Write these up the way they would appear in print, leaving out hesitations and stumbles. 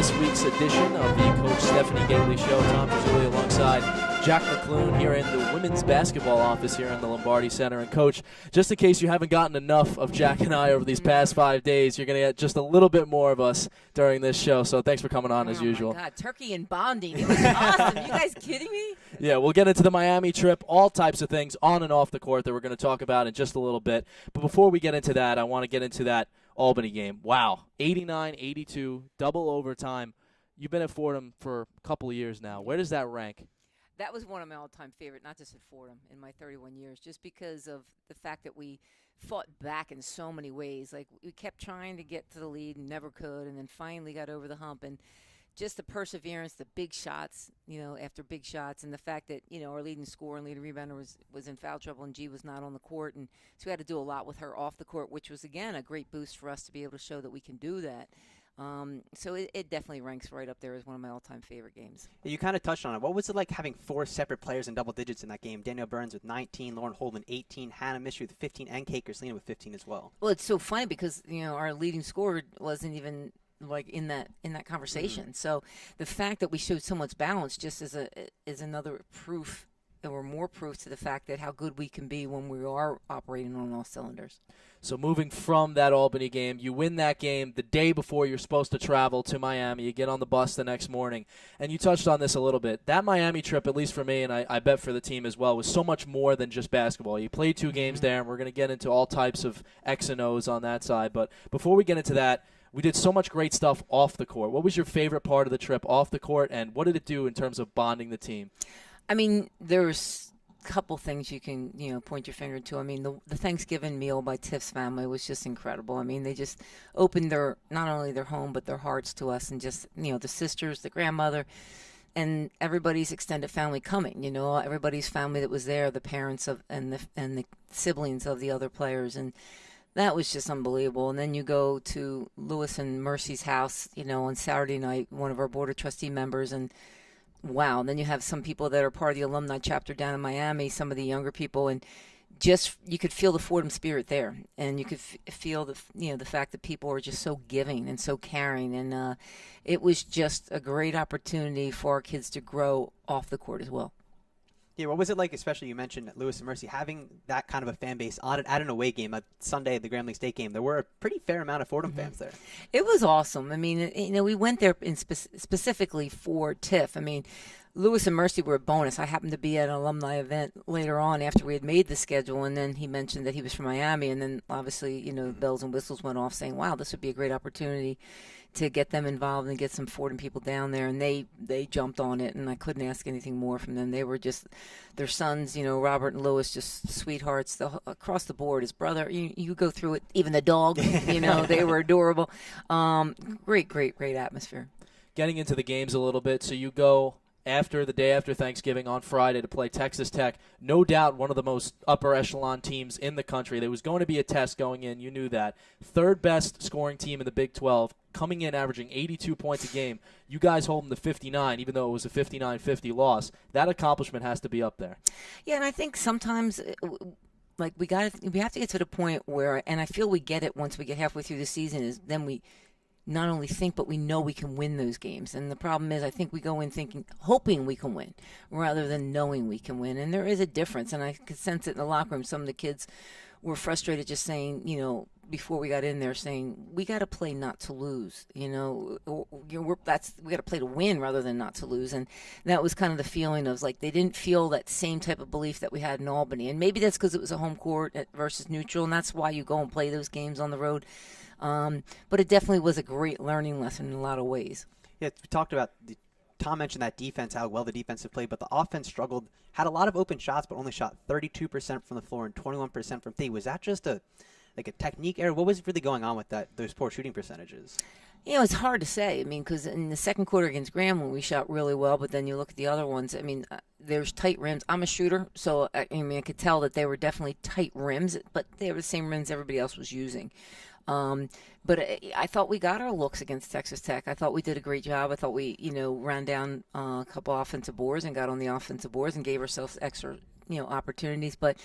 this week's edition of the Coach Stephanie Gaitley Show. Tom Terzulli alongside Jack McLoone here in the women's basketball office here in the Lombardi Center. And, Coach, just in case you haven't gotten enough of Jack and I over these past 5 days, you're going to get just a little bit more of us during this show. So thanks for coming on as usual. Oh, my God. Turkey and bonding. It was awesome. You guys kidding me? Yeah, we'll get into the Miami trip, all types of things on and off the court that we're going to talk about in just a little bit. But before we get into that, I want to get into that Albany game. Wow, 89-82, double overtime. You've been at Fordham for a couple of years now. Where does that rank? That was one of my all-time favorite, not just at Fordham, in my 31 years, just because of the fact that we fought back in so many ways. Like, we kept trying to get to the lead and never could, and then finally got over the hump. And just the perseverance, the big shots, after big shots, and the fact that, our leading scorer and leading rebounder was in foul trouble and G was not on the court. And so we had to do a lot with her off the court, which was, again, a great boost for us to be able to show that we can do that. So it definitely ranks right up there as one of my all-time favorite games. You kind of touched on it. What was it like having 4 separate players in double digits in that game? Danielle Burns with 19, Lauren Holden 18, Hannah Missry with 15, and Kate Kerslina with 15 as well. Well, it's so funny because, our leading scorer wasn't even like in that conversation. Mm-hmm. So the fact that we showed so much balance just is another proof, or more proof to the fact that how good we can be when we are operating on all cylinders. So moving from that Albany game, you win that game the day before you're supposed to travel to Miami. You get on the bus the next morning. And you touched on this a little bit. That Miami trip, at least for me, and I bet for the team as well, was so much more than just basketball. You played 2 games there, and we're going to get into all types of X and O's on that side. But before we get into that, we did so much great stuff off the court. What was your favorite part of the trip off the court, and what did it do in terms of bonding the team? I mean, there's a couple things you can, point your finger to. I mean, the Thanksgiving meal by Tiff's family was just incredible. I mean, they just opened not only their home, but their hearts to us, and just, the sisters, the grandmother, and everybody's extended family coming, everybody's family that was there, the parents and the siblings of the other players. And that was just unbelievable. And then you go to Lewis and Mercy's house, on Saturday night, one of our board of trustee members, and wow. And then you have some people that are part of the alumni chapter down in Miami, some of the younger people, and just you could feel the Fordham spirit there, and you could feel the fact that people are just so giving and so caring, and it was just a great opportunity for our kids to grow off the court as well. Yeah, what was it like, especially you mentioned Lewis and Mercy, having that kind of a fan base at an away game, a Sunday at the Grambling State game? There were a pretty fair amount of Fordham fans there. It was awesome. I mean, we went there specifically for Tiff. I mean, Lewis and Mercy were a bonus. I happened to be at an alumni event later on after we had made the schedule, and then he mentioned that he was from Miami, and then obviously, bells and whistles went off saying, wow, this would be a great opportunity to get them involved and get some Fordham people down there, and they jumped on it, and I couldn't ask anything more from them. They were just, their sons, Robert and Lewis, just sweethearts across the board. His brother, you go through it, even the dog, they were adorable. Great atmosphere. Getting into the games a little bit, so you go the day after Thanksgiving on Friday to play Texas Tech. No doubt one of the most upper echelon teams in the country. There was going to be a test going in. You knew that. 3rd best scoring team in the Big 12, coming in averaging 82 points a game. You guys hold them to 59, even though it was a 59-50 loss. That accomplishment has to be up there. Yeah, and I think sometimes we have to get to the point where, and I feel we get it once we get halfway through the season, is then we not only think, but we know we can win those games. And the problem is, I think we go in hoping we can win, rather than knowing we can win. And there is a difference, and I could sense it in the locker room. Some of the kids were frustrated just saying, before we got in there, saying, we got to play not to lose. We got to play to win rather than not to lose. And that was kind of the feeling of, like, they didn't feel that same type of belief that we had in Albany. And maybe that's because it was a home court versus neutral, and that's why you go and play those games on the road. But it definitely was a great learning lesson in a lot of ways. Yeah, we talked about Tom mentioned that defense, how well the defense played, but the offense struggled, had a lot of open shots, but only shot 32% from the floor and 21% from three. Was that just a technique error? What was really going on with those poor shooting percentages? It's hard to say. I mean, because in the second quarter against Grambling, we shot really well, but then you look at the other ones. I mean, there's tight rims. I'm a shooter, so I could tell that they were definitely tight rims, but they were the same rims everybody else was using. But I thought we got our looks against Texas Tech. I thought we did a great job. I thought we, ran down a couple offensive boards and got on the offensive boards and gave ourselves extra, opportunities. But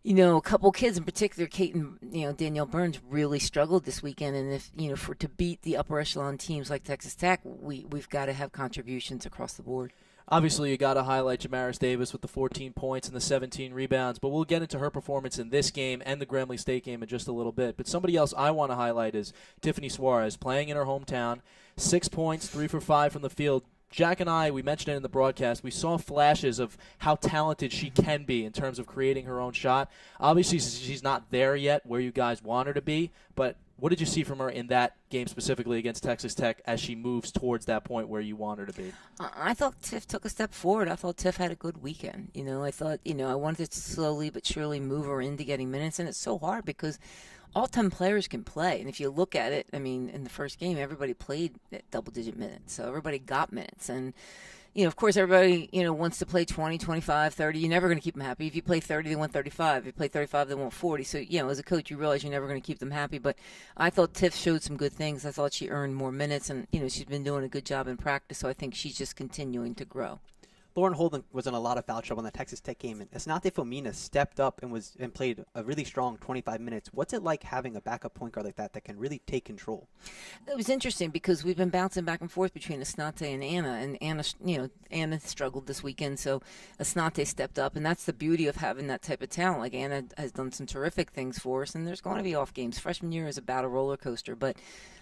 A couple kids in particular, Kate and Danielle Burns, really struggled this weekend. And if to beat the upper echelon teams like Texas Tech, we've got to have contributions across the board. Obviously, you got to highlight Jamaris Davis with the 14 points and the 17 rebounds, but we'll get into her performance in this game and the Grambling State game in just a little bit. But somebody else I want to highlight is Tiffany Suarez, playing in her hometown, 6 points, 3 for 5 from the field. Jack and I, we mentioned it in the broadcast, we saw flashes of how talented she can be in terms of creating her own shot. Obviously, she's not there yet where you guys want her to be, but what did you see from her in that game specifically against Texas Tech as she moves towards that point where you want her to be? I thought Tiff took a step forward. I thought Tiff had a good weekend. I thought, I wanted to slowly but surely move her into getting minutes, and it's so hard because all 10 players can play. And if you look at it, in the first game, everybody played at double-digit minutes. So everybody got minutes. And, of course, everybody, wants to play 20, 25, 30. You're never going to keep them happy. If you play 30, they want 35. If you play 35, they want 40. So, as a coach, you realize you're never going to keep them happy. But I thought Tiff showed some good things. I thought she earned more minutes. And, she's been doing a good job in practice. So I think she's just continuing to grow. Lauren Holden was in a lot of foul trouble in the Texas Tech game, and Asante Fomina stepped up and played a really strong 25 minutes. What's it like having a backup point guard like that can really take control? It was interesting because we've been bouncing back and forth between Asante and Anna struggled this weekend, so Asante stepped up, and that's the beauty of having that type of talent. Like, Anna has done some terrific things for us, and there's going to be off games. Freshman year is about a roller coaster, but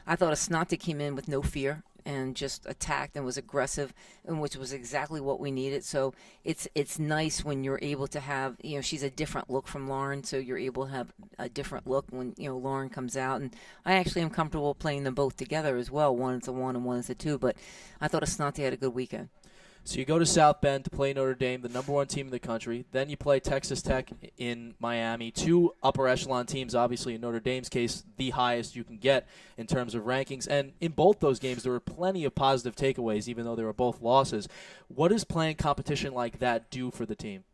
I thought Asante came in with no fear and just attacked and was aggressive, and which was exactly what we needed. So it's nice when you're able to have, she's a different look from Lauren, so you're able to have a different look when, Lauren comes out. And I actually am comfortable playing them both together as well. One is a 1 and one is a 2, but I thought Asante had a good weekend. So you go to South Bend to play Notre Dame, the number 1 team in the country. Then you play Texas Tech in Miami. 2 upper echelon teams, obviously in Notre Dame's case, the highest you can get in terms of rankings. And in both those games, there were plenty of positive takeaways, even though they were both losses. What does playing competition like that do for the team?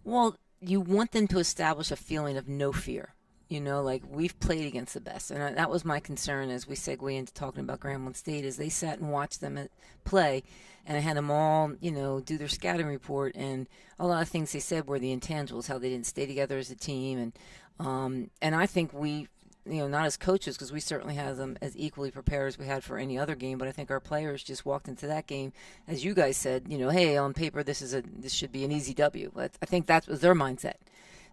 Well, you want them to establish a feeling of no fear. Like we've played against the best. And that was my concern as we segue into talking about Grambling State, is they sat and watched them play. And I had them all, do their scouting report. And a lot of things they said were the intangibles, how they didn't stay together as a team. And I think we, not as coaches, because we certainly have them as equally prepared as we had for any other game. But I think our players just walked into that game, as you guys said, hey, on paper, this should be an easy W. But I think that was their mindset.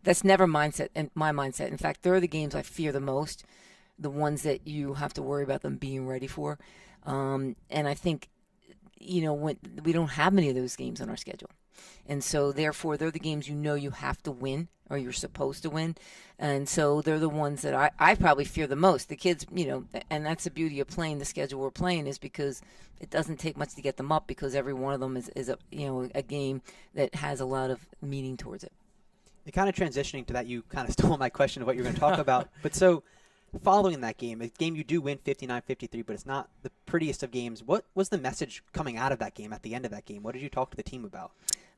That's never my mindset. In fact, they're the games I fear the most, the ones that you have to worry about them being ready for. And I think, when we don't have many of those games on our schedule. And so, therefore, they're the games you have to win or you're supposed to win. And so they're the ones that I probably fear the most. The kids, and that's the beauty of playing the schedule we're playing, is because it doesn't take much to get them up, because every one of them is a game that has a lot of meaning towards it. And kind of transitioning to that, you kind of stole my question of what you're going to talk about. But so following that game, a game you do win 59-53, but it's not the prettiest of games. What was the message coming out of that game, at the end of that game? What did you talk to the team about?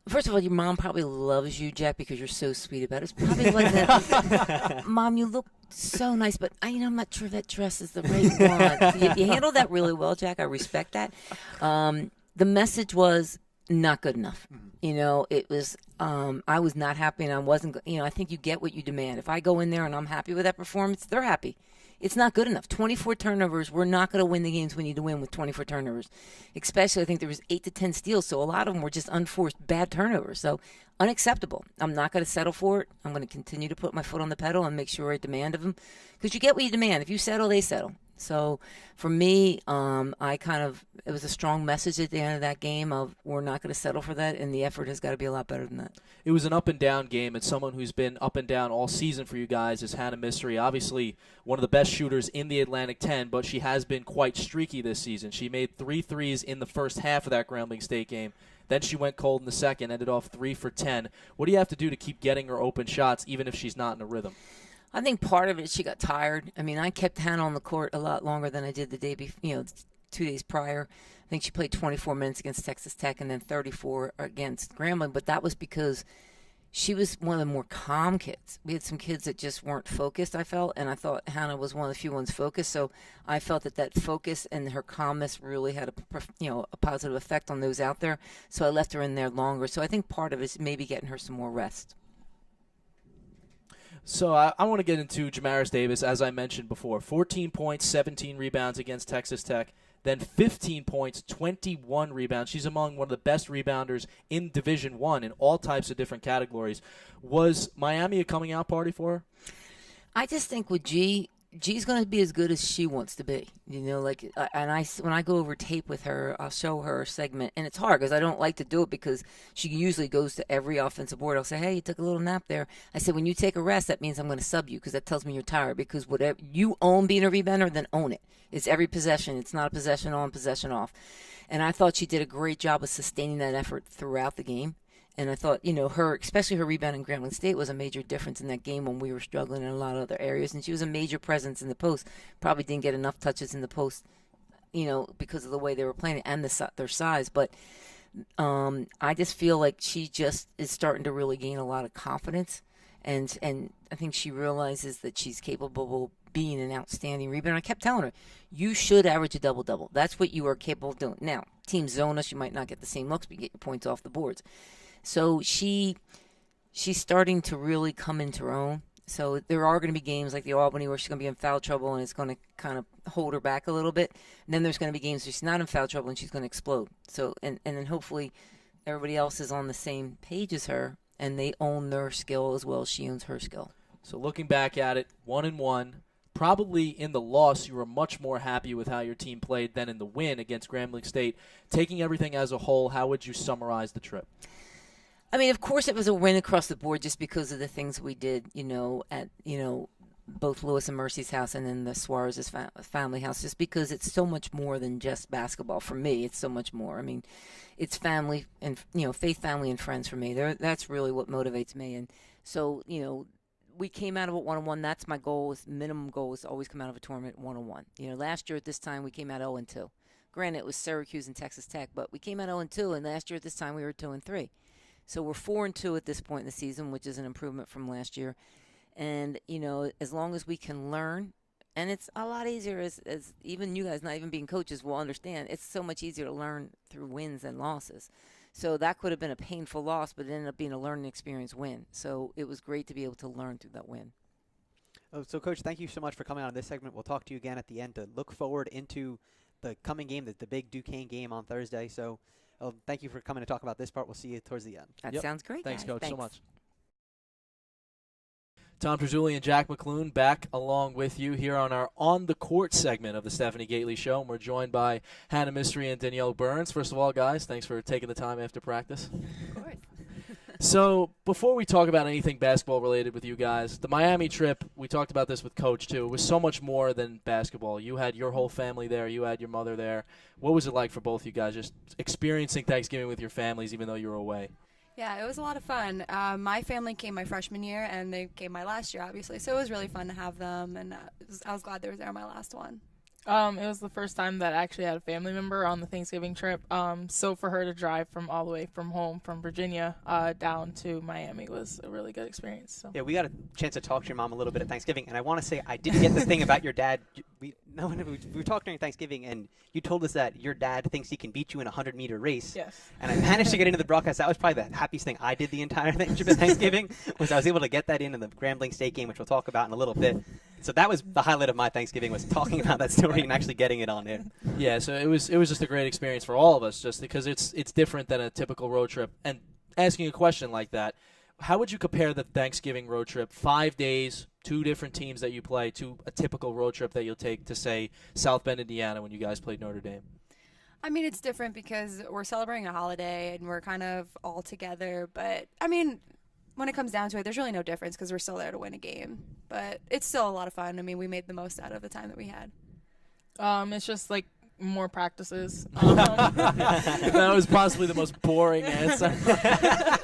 First of all, your mom probably loves you, Jack, because you're so sweet about it. It's probably like that. Mom, you look so nice, but I'm not sure that dress is the right one. You handled that really well, Jack. I respect that. The message was not good enough. It was, I was not happy, and I wasn't, I think you get what you demand. If I go in there and I'm happy with that performance, they're happy. It's not good enough. 24 turnovers, we're not going to win the games we need to win with 24 turnovers. Especially, I think there was 8 to 10 steals, so a lot of them were just unforced bad turnovers. So, unacceptable. I'm not going to settle for it. I'm going to continue to put my foot on the pedal and make sure I demand of them. Because you get what you demand. If you settle, they settle. So for me, it was a strong message at the end of that game of we're not going to settle for that, and the effort has got to be a lot better than that. It was an up and down game, and someone who's been up and down all season for you guys is Hannah Missry. Obviously one of the best shooters in the Atlantic 10, but she has been quite streaky this season. She made 3 threes in the first half of that Grambling State game. Then she went cold in the second, ended off 3 for 10. What do you have to do to keep getting her open shots, even if she's not in a rhythm? I think part of it, she got tired. I kept Hannah on the court a lot longer than I did the day before, 2 days prior. I think she played 24 minutes against Texas Tech and then 34 against Grambling, but that was because she was one of the more calm kids. We had some kids that just weren't focused, I felt, and I thought Hannah was one of the few ones focused, so I felt that focus and her calmness really had a positive effect on those out there, so I left her in there longer. So I think part of it is maybe getting her some more rest. So I want to get into Jamaris Davis, as I mentioned before. 14 points, 17 rebounds against Texas Tech. Then 15 points, 21 rebounds. She's among one of the best rebounders in Division I in all types of different categories. Was Miami a coming-out party for her? I just think with G's going to be as good as she wants to be, when I go over tape with her, I'll show her a segment, and it's hard because I don't like to do it because she usually goes to every offensive board. I'll say, hey, you took a little nap there. I said, when you take a rest, that means I'm going to sub you because that tells me you're tired, because whatever you own being a rebounder, then own it. It's every possession. It's not a possession on, possession off. And I thought she did a great job of sustaining that effort throughout the game. And I thought, especially her rebound in Grambling State was a major difference in that game when we were struggling in a lot of other areas. And she was a major presence in the post. Probably didn't get enough touches in the post, because of the way they were playing and their size. But I just feel like she just is starting to really gain a lot of confidence. And I think she realizes that she's capable of being an outstanding rebounder. I kept telling her, you should average a double-double. That's what you are capable of doing. Now, team zone us, you might not get the same looks, but you get your points off the boards. So she's starting to really come into her own. So there are going to be games like the Albany where she's going to be in foul trouble and it's going to kind of hold her back a little bit. And then there's going to be games where she's not in foul trouble and she's going to explode. So and then hopefully everybody else is on the same page as her and they own their skill as well as she owns her skill. So looking back at it, 1-1. Probably in the loss, you were much more happy with how your team played than in the win against Grambling State. Taking everything as a whole, how would you summarize the trip? I mean, of course, it was a win across the board just because of the things we did, at both Lewis and Mercy's house and then the Suarez's family house. Just because it's so much more than just basketball for me. It's so much more. I mean, it's family and faith, family, and friends for me. That's really what motivates me. And so we came out of it 1-1. That's my goal. Minimum goal is to always come out of a tournament 1-1. Last year at this time we came out 0-2. Granted, it was Syracuse and Texas Tech, but we came out 0-2, and last year at this time we were 2-3. So we're 4-2 at this point in the season, which is an improvement from last year. And, as long as we can learn, and it's a lot easier as even you guys, not even being coaches, will understand, it's so much easier to learn through wins than losses. So that could have been a painful loss, but it ended up being a learning experience win. So it was great to be able to learn through that win. Oh, so, Coach, thank you so much for coming on this segment. We'll talk to you again at the end to look forward into the coming game, the big Duquesne game on Thursday. So, thank you for coming to talk about this part. We'll see you towards the end. That sounds great. Thanks, guys. Coach, so much. Tom Terzulli and Jack McLoone back along with you here on our On the Court segment of the Stephanie Gaitley Show. And we're joined by Hannah Missry and Danielle Burns. First of all, guys, thanks for taking the time after practice. Of course. So before we talk about anything basketball related with you guys, the Miami trip, we talked about this with Coach too. It was so much more than basketball. You had your whole family there. You had your mother there. What was it like for both you guys, just experiencing Thanksgiving with your families even though you were away? Yeah, it was a lot of fun. My family came my freshman year, and they came my last year, obviously. So it was really fun to have them, and I was glad they were there on my last one. It was the first time that I actually had a family member on the Thanksgiving trip. So for her to drive from all the way from home, from Virginia, down to Miami was a really good experience. So. Yeah, we got a chance to talk to your mom a little bit at Thanksgiving, and I want to say I didn't get the thing about your dad. We were talking during Thanksgiving, and you told us that your dad thinks he can beat you in a 100-meter race. Yes. And I managed to get into the broadcast. That was probably the happiest thing I did the entire trip at Thanksgiving, was I was able to get that in the Grambling State game, which we'll talk about in a little bit. So that was the highlight of my Thanksgiving, was talking about that story and actually getting it on air. Yeah, so it was just a great experience for all of us, just because it's different than a typical road trip. And asking a question like that, how would you compare the Thanksgiving road trip, 5 days, 2 different teams that you play, to a typical road trip that you'll take to, say, South Bend, Indiana, when you guys played Notre Dame? I mean, it's different because we're celebrating a holiday and we're kind of all together. But, I mean, when it comes down to it, there's really no difference because we're still there to win a game. But it's still a lot of fun. I mean, we made the most out of the time that we had. It's just like more practices. That was possibly the most boring answer.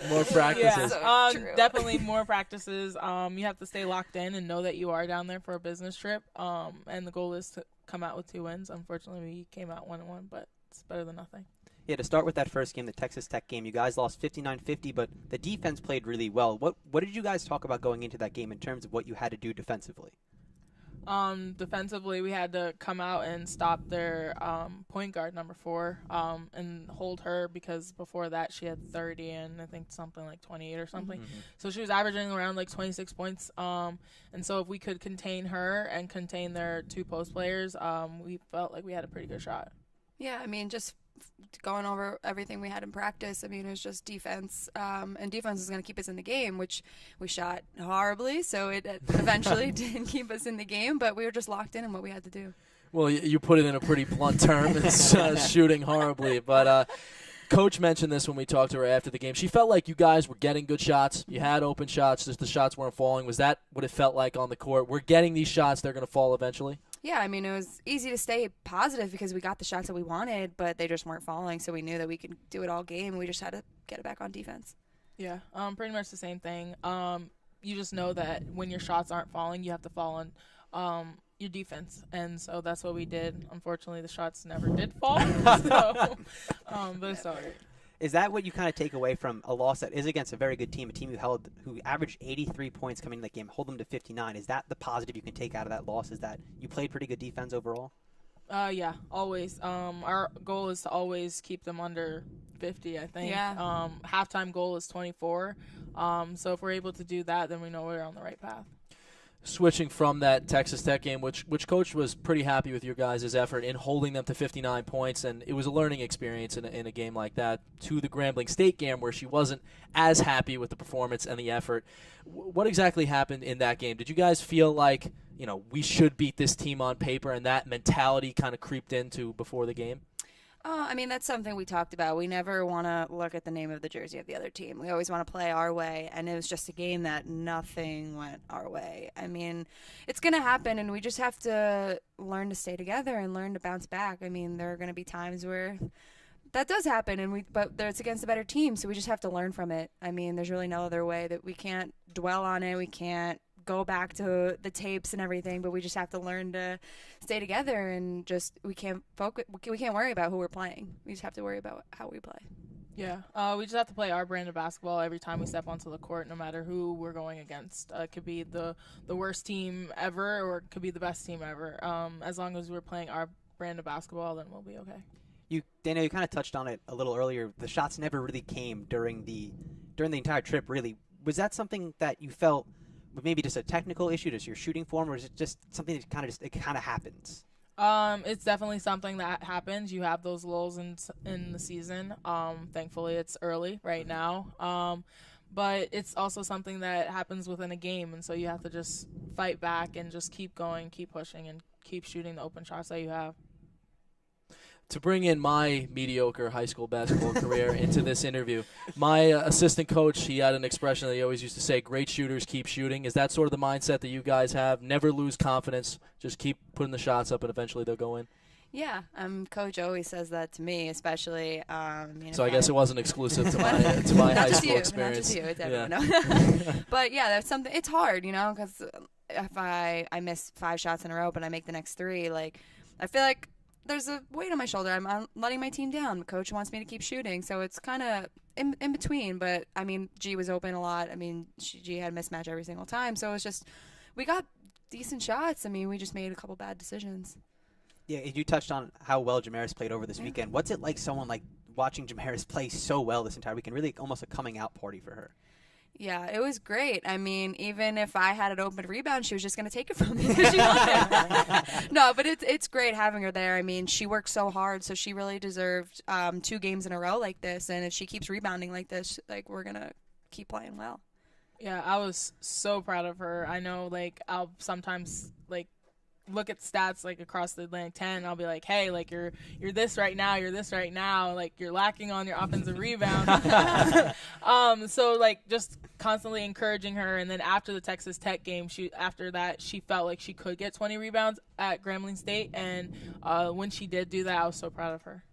More practices. Yeah, True. definitely more practices. You have to stay locked in and know that you are down there for a business trip. And the goal is to come out with 2 wins. Unfortunately, we came out 1-1, but it's better than nothing. Yeah, to start with that first game, the Texas Tech game, you guys lost 59-50, but the defense played really well. What did you guys talk about going into that game in terms of what you had to do defensively? Defensively, we had to come out and stop their point guard, number 4, and hold her because before that she had 30 and I think something like 28 or something. Mm-hmm. So she was averaging around like 26 points. And so if we could contain her and contain their 2 post players, we felt like we had a pretty good shot. Yeah, I mean, just going over everything we had in practice, I mean, it was just defense. And defense is going to keep us in the game, which we shot horribly, so it eventually didn't keep us in the game, but we were just locked in on what we had to do. Well, you put it in a pretty blunt term. It's shooting horribly. But Coach mentioned this when we talked to her after the game. She felt like you guys were getting good shots. You had open shots, just the shots weren't falling. Was that what it felt like on the court? We're getting these shots. They're going to fall eventually? Yeah, I mean, it was easy to stay positive because we got the shots that we wanted, but they just weren't falling, so we knew that we could do it all game. We just had to get it back on defense. Yeah, pretty much the same thing. You just know that when your shots aren't falling, you have to fall on your defense, and so that's what we did. Unfortunately, the shots never did fall, so, but it's all right. Is that what you kind of take away from a loss that is against a very good team, a team who averaged 83 points coming into that game, hold them to 59? Is that the positive you can take out of that loss, is that you played pretty good defense overall? Yeah, always. Our goal is to always keep them under 50, I think. Yeah. Halftime goal is 24. So if we're able to do that, then we know we're on the right path. Switching from that Texas Tech game, which Coach was pretty happy with your guys' effort in holding them to 59 points, and it was a learning experience in a game like that, to the Grambling State game where she wasn't as happy with the performance and the effort. What exactly happened in that game? Did you guys feel like, we should beat this team on paper, and that mentality kind of creeped into before the game? I mean, that's something we talked about. We never want to look at the name of the jersey of the other team. We always want to play our way, and it was just a game that nothing went our way. I mean, it's going to happen, and we just have to learn to stay together and learn to bounce back. I mean, there are going to be times where that does happen, but it's against a better team, so we just have to learn from it. I mean, there's really no other way. That we can't dwell on it. We can't go back to the tapes and everything, but we just have to learn to stay together and we can't worry about who we're playing. We just have to worry about how we play. Yeah, we just have to play our brand of basketball every time we step onto the court, no matter who we're going against. It could be the worst team ever, or it could be the best team ever. As long as we're playing our brand of basketball, then we'll be okay. Danielle, you kind of touched on it a little earlier. The shots never really came during the entire trip, really. Was that something that you felt maybe just a technical issue, just your shooting form, or is it just something that kind of happens? It's definitely something that happens. You have those lulls in the season. Thankfully, it's early right now. But it's also something that happens within a game, and so you have to just fight back and just keep going, keep pushing, and keep shooting the open shots that you have. To bring in my mediocre high school basketball career into this interview, my assistant coach, he had an expression that he always used to say, great shooters keep shooting. Is that sort of the mindset that you guys have? Never lose confidence, just keep putting the shots up and eventually they'll go in? Yeah, Coach always says that to me, especially. So I guess it wasn't exclusive to my high school experience. Not just you, it's everyone. But yeah, that's something. It's hard, because if I miss 5 shots in a row, but I make the next 3, like I feel like there's a weight on my shoulder. I'm letting my team down. The coach wants me to keep shooting, so it's kind of in between. But I mean, G was open a lot. I mean, G had a mismatch every single time, so it was just we got decent shots. I mean, we just made a couple bad decisions. Yeah, you touched on how well Jamaris played over this weekend. What's it like, someone like watching Jamaris play so well this entire weekend? Really, almost a coming out party for her. Yeah, it was great. I mean, even if I had an open rebound, she was just going to take it from me because she wanted. No, but it's great having her there. I mean, she worked so hard, so she really deserved 2 games in a row like this. And if she keeps rebounding like this, we're going to keep playing well. Yeah, I was so proud of her. I know, I'll sometimes, look at stats across the Atlantic 10 and I'll be like, hey, you're this right now, you're lacking on your offensive rebound. So just constantly encouraging her, and then after the Texas Tech game, she felt like she could get 20 rebounds at Grambling State, and when she did do that, I was so proud of her.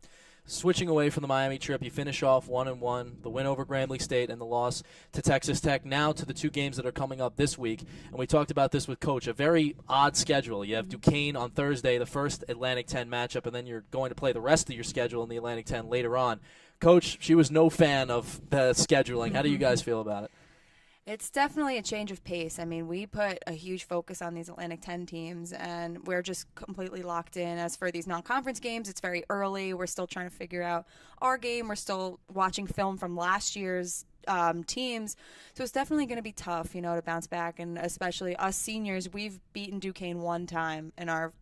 Switching away from the Miami trip, you finish off 1-1, the win over Grambling State and the loss to Texas Tech. Now to the 2 games that are coming up this week, and we talked about this with Coach, a very odd schedule. You have Duquesne on Thursday, the first Atlantic 10 matchup, and then you're going to play the rest of your schedule in the Atlantic 10 later on. Coach, she was no fan of the scheduling. How do you guys feel about it? It's definitely a change of pace. I mean, we put a huge focus on these Atlantic 10 teams, and we're just completely locked in. As for these non-conference games, it's very early. We're still trying to figure out our game. We're still watching film from last year's teams. So it's definitely going to be tough, to bounce back. And especially us seniors, we've beaten Duquesne one time in our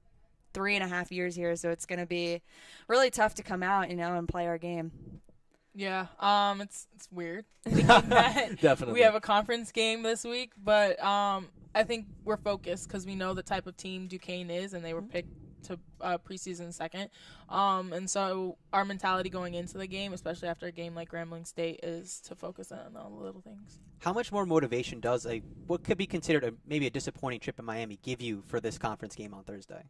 3.5 years here. So it's going to be really tough to come out, and play our game. Yeah, it's weird that Definitely. we have a conference game this week, but I think we're focused because we know the type of team Duquesne is, and they were picked to preseason second. And so our mentality going into the game, especially after a game like Grambling State, is to focus on all the little things. How much more motivation does what could be considered maybe a disappointing trip in Miami give you for this conference game on Thursday?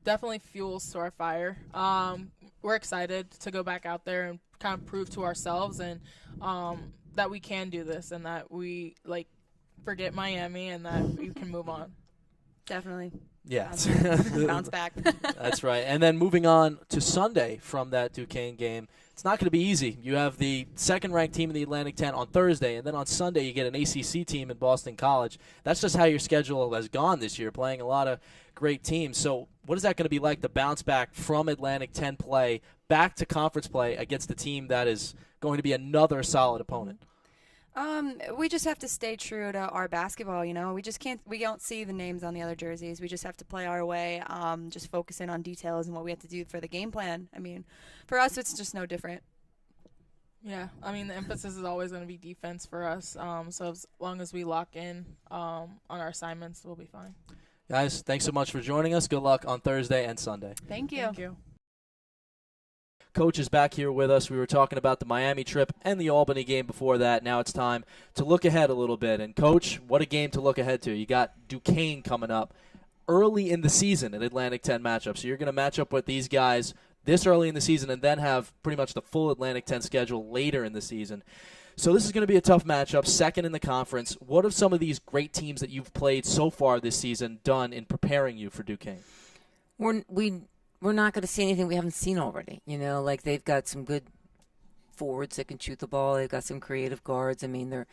Definitely fuels to our fire. We're excited to go back out there and kind of prove to ourselves and that we can do this and that we forget Miami and that we can move on. Definitely. Yeah. Bounce back. That's right. And then moving on to Sunday from that Duquesne game, it's not going to be easy. You have the second-ranked team in the Atlantic 10 on Thursday, and then on Sunday you get an ACC team in Boston College. That's just how your schedule has gone this year, playing a lot of great teams. So what is that going to be like to bounce back from Atlantic 10 play back to conference play against a team that is going to be another solid opponent? We just have to stay true to our basketball, we don't see the names on the other jerseys. We just have to play our way, just focus in on details and what we have to do for the game plan. I mean, for us, it's just no different. Yeah, I mean, the emphasis is always going to be defense for us. So as long as we lock in on our assignments, we'll be fine. Guys, thanks so much for joining us. Good luck on Thursday and Sunday. Thank you. Thank you. Coach is back here with us. We were talking about the Miami trip and the Albany game before that. Now it's time to look ahead a little bit. And, Coach, what a game to look ahead to. You got Duquesne coming up early in the season, an Atlantic 10 matchup. So you're going to match up with these guys this early in the season and then have pretty much the full Atlantic 10 schedule later in the season. So this is going to be a tough matchup, second in the conference. What have some of these great teams that you've played so far this season done in preparing you for Duquesne? We're not going to see anything we haven't seen already. They've got some good forwards that can shoot the ball. They've got some creative guards. I mean,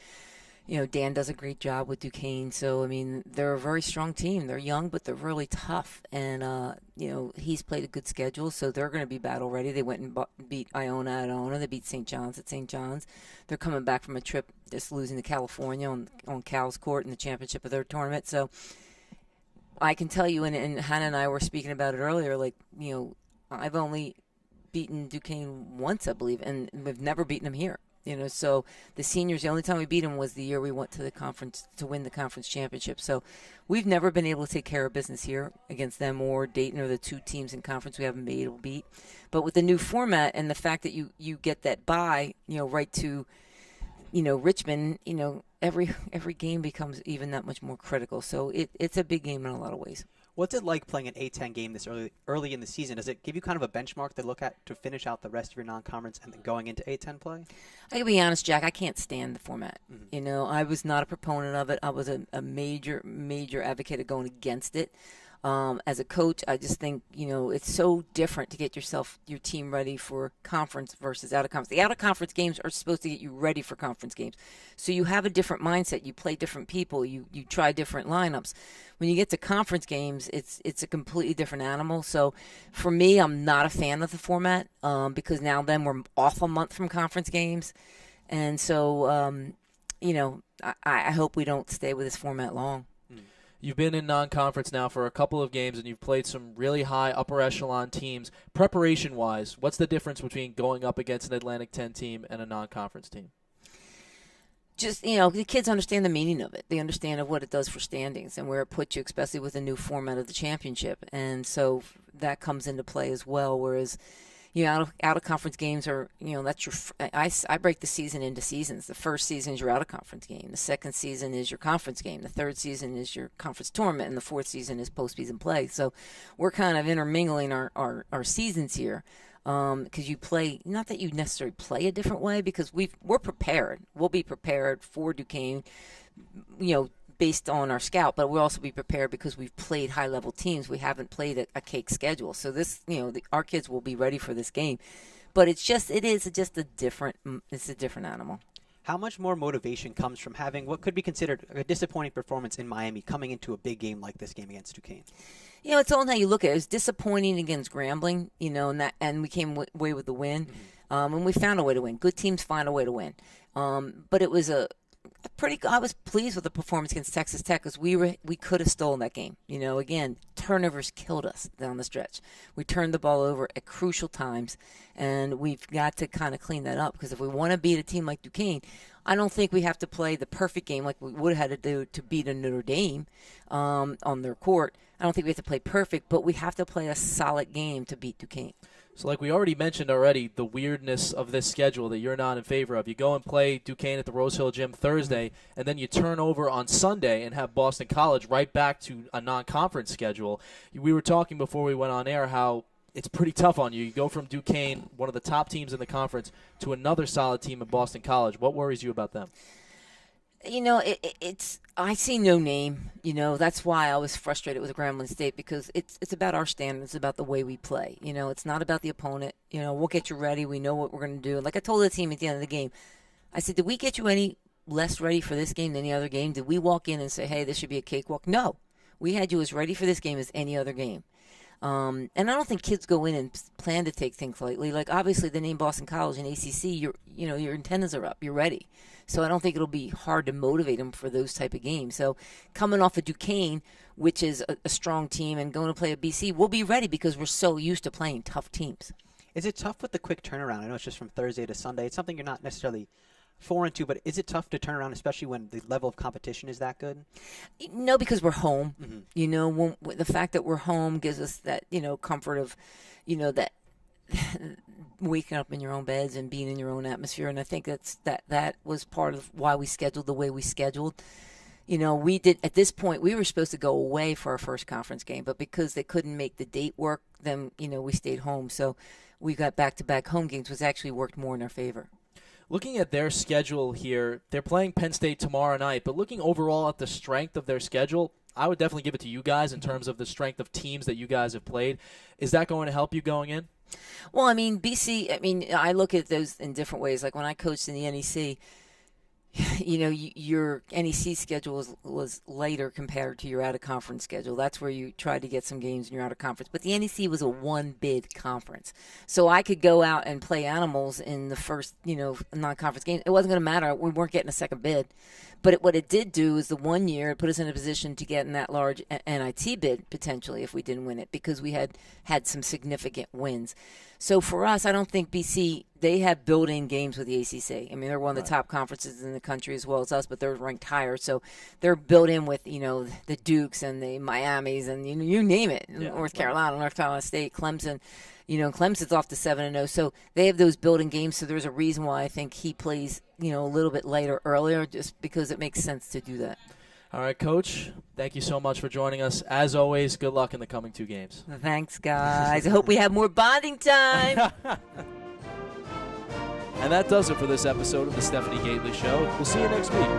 Dan does a great job with Duquesne. So, I mean, they're a very strong team. They're young, but they're really tough. And, he's played a good schedule, so they're going to be battle ready. They went and beat Iona at Iona. They beat St. John's at St. John's. They're coming back from a trip just losing to California on Cal's court in the championship of their tournament. So, I can tell you, and Hannah and I were speaking about it earlier, I've only beaten Duquesne once, I believe, and we've never beaten them here. So the seniors, the only time we beat them was the year we went to the conference to win the conference championship. So we've never been able to take care of business here against them or Dayton or the two teams in conference we haven't been able to beat. But with the new format and the fact that you get that bye, right to, Richmond, every game becomes even that much more critical. So it's a big game in a lot of ways. What's it like playing an A-10 game this early in the season? Does it give you kind of a benchmark to look at to finish out the rest of your non-conference and then going into A-10 play? I can be honest, Jack, I can't stand the format. Mm-hmm. I was not a proponent of it. I was a major advocate of going against it. As a coach, I just think, it's so different to get your team ready for conference versus out of conference. The out of conference games are supposed to get you ready for conference games. So you have a different mindset. You play different people. You try different lineups. When you get to conference games, it's a completely different animal. So for me, I'm not a fan of the format because now then we're off a month from conference games. And so, I hope we don't stay with this format long. You've been in non-conference now for a couple of games, and you've played some really high upper echelon teams. Preparation-wise, what's the difference between going up against an Atlantic 10 team and a non-conference team? Just, the kids understand the meaning of it. They understand of what it does for standings and where it puts you, especially with the new format of the championship. And so that comes into play as well, whereas out of conference games are, that's your. I break the season into seasons. The first season is your out of conference game. The second season is your conference game. The third season is your conference tournament, and the fourth season is postseason play. So we're kind of intermingling our seasons here because you play. Not that you necessarily play a different way because we're prepared. We'll be prepared for Duquesne. Based on our scout, but we'll also be prepared because we've played high-level teams. We haven't played a cake schedule. So this, our kids will be ready for this game. But it's a different animal. How much more motivation comes from having what could be considered a disappointing performance in Miami coming into a big game like this game against Duquesne? It's all how you look at it. It was disappointing against Grambling, and we came away with the win. And we found a way to win. Good teams find a way to win. But it was I was pleased with the performance against Texas Tech because we could have stolen that game. Again, turnovers killed us down the stretch. We turned the ball over at crucial times, and we've got to kind of clean that up because if we want to beat a team like Duquesne, I don't think we have to play the perfect game like we would have had to do to beat a Notre Dame on their court. I don't think we have to play perfect, but we have to play a solid game to beat Duquesne. So like we already mentioned already, the weirdness of this schedule that you're not in favor of. You go and play Duquesne at the Rose Hill Gym Thursday, and then you turn over on Sunday and have Boston College right back to a non-conference schedule. We were talking before we went on air how it's pretty tough on you. You go from Duquesne, one of the top teams in the conference, to another solid team in Boston College. What worries you about them? It's I see no name. That's why I was frustrated with Grambling State because it's about our standards, it's about the way we play. It's not about the opponent. We'll get you ready. We know what we're going to do. Like I told the team at the end of the game, I said, did we get you any less ready for this game than any other game? Did we walk in and say, hey, this should be a cakewalk? No. We had you as ready for this game as any other game. And I don't think kids go in and plan to take things lightly. Like, obviously, the name Boston College and ACC, your antennas are up. You're ready. So I don't think it'll be hard to motivate them for those type of games. So coming off of Duquesne, which is a strong team, and going to play a BC, we'll be ready because we're so used to playing tough teams. Is it tough with the quick turnaround? I know it's just from Thursday to Sunday. It's something you're not necessarily foreign to, but is it tough to turn around, especially when the level of competition is that good? No, because we're home. The fact that we're home gives us that, comfort of, that waking up in your own beds and being in your own atmosphere. And I think that was part of why we scheduled the way we scheduled. We did, at this point, we were supposed to go away for our first conference game, but because they couldn't make the date work, then, we stayed home. So we got back-to-back home games, which actually worked more in our favor. Looking at their schedule here, they're playing Penn State tomorrow night, but looking overall at the strength of their schedule, I would definitely give it to you guys in terms of the strength of teams that you guys have played. Is that going to help you going in? Well, BC, I look at those in different ways. Like when I coached in the NEC, your NEC schedule was later compared to your out-of-conference schedule. That's where you tried to get some games in your out-of-conference. But the NEC was a one-bid conference. So I could go out and play Animals in the first, non-conference game. It wasn't going to matter. We weren't getting a second bid. But what it did do is the 1 year it put us in a position to get in that large NIT bid potentially if we didn't win it because we had some significant wins. So for us, I don't think BC, they have built-in games with the ACC. They're one of the top conferences in the country as well as us, but they're ranked higher. So they're built in with, the Dukes and the Miamis and you name it, North Carolina, North Carolina State, Clemson. Clemson's off to 7-0. So they have those built-in games. So there's a reason why I think he plays, a little bit later, earlier, just because it makes sense to do that. All right, Coach, thank you so much for joining us. As always, good luck in the coming two games. Thanks, guys. I hope we have more bonding time. And that does it for this episode of the Stephanie Gaitley Show. We'll see you next week.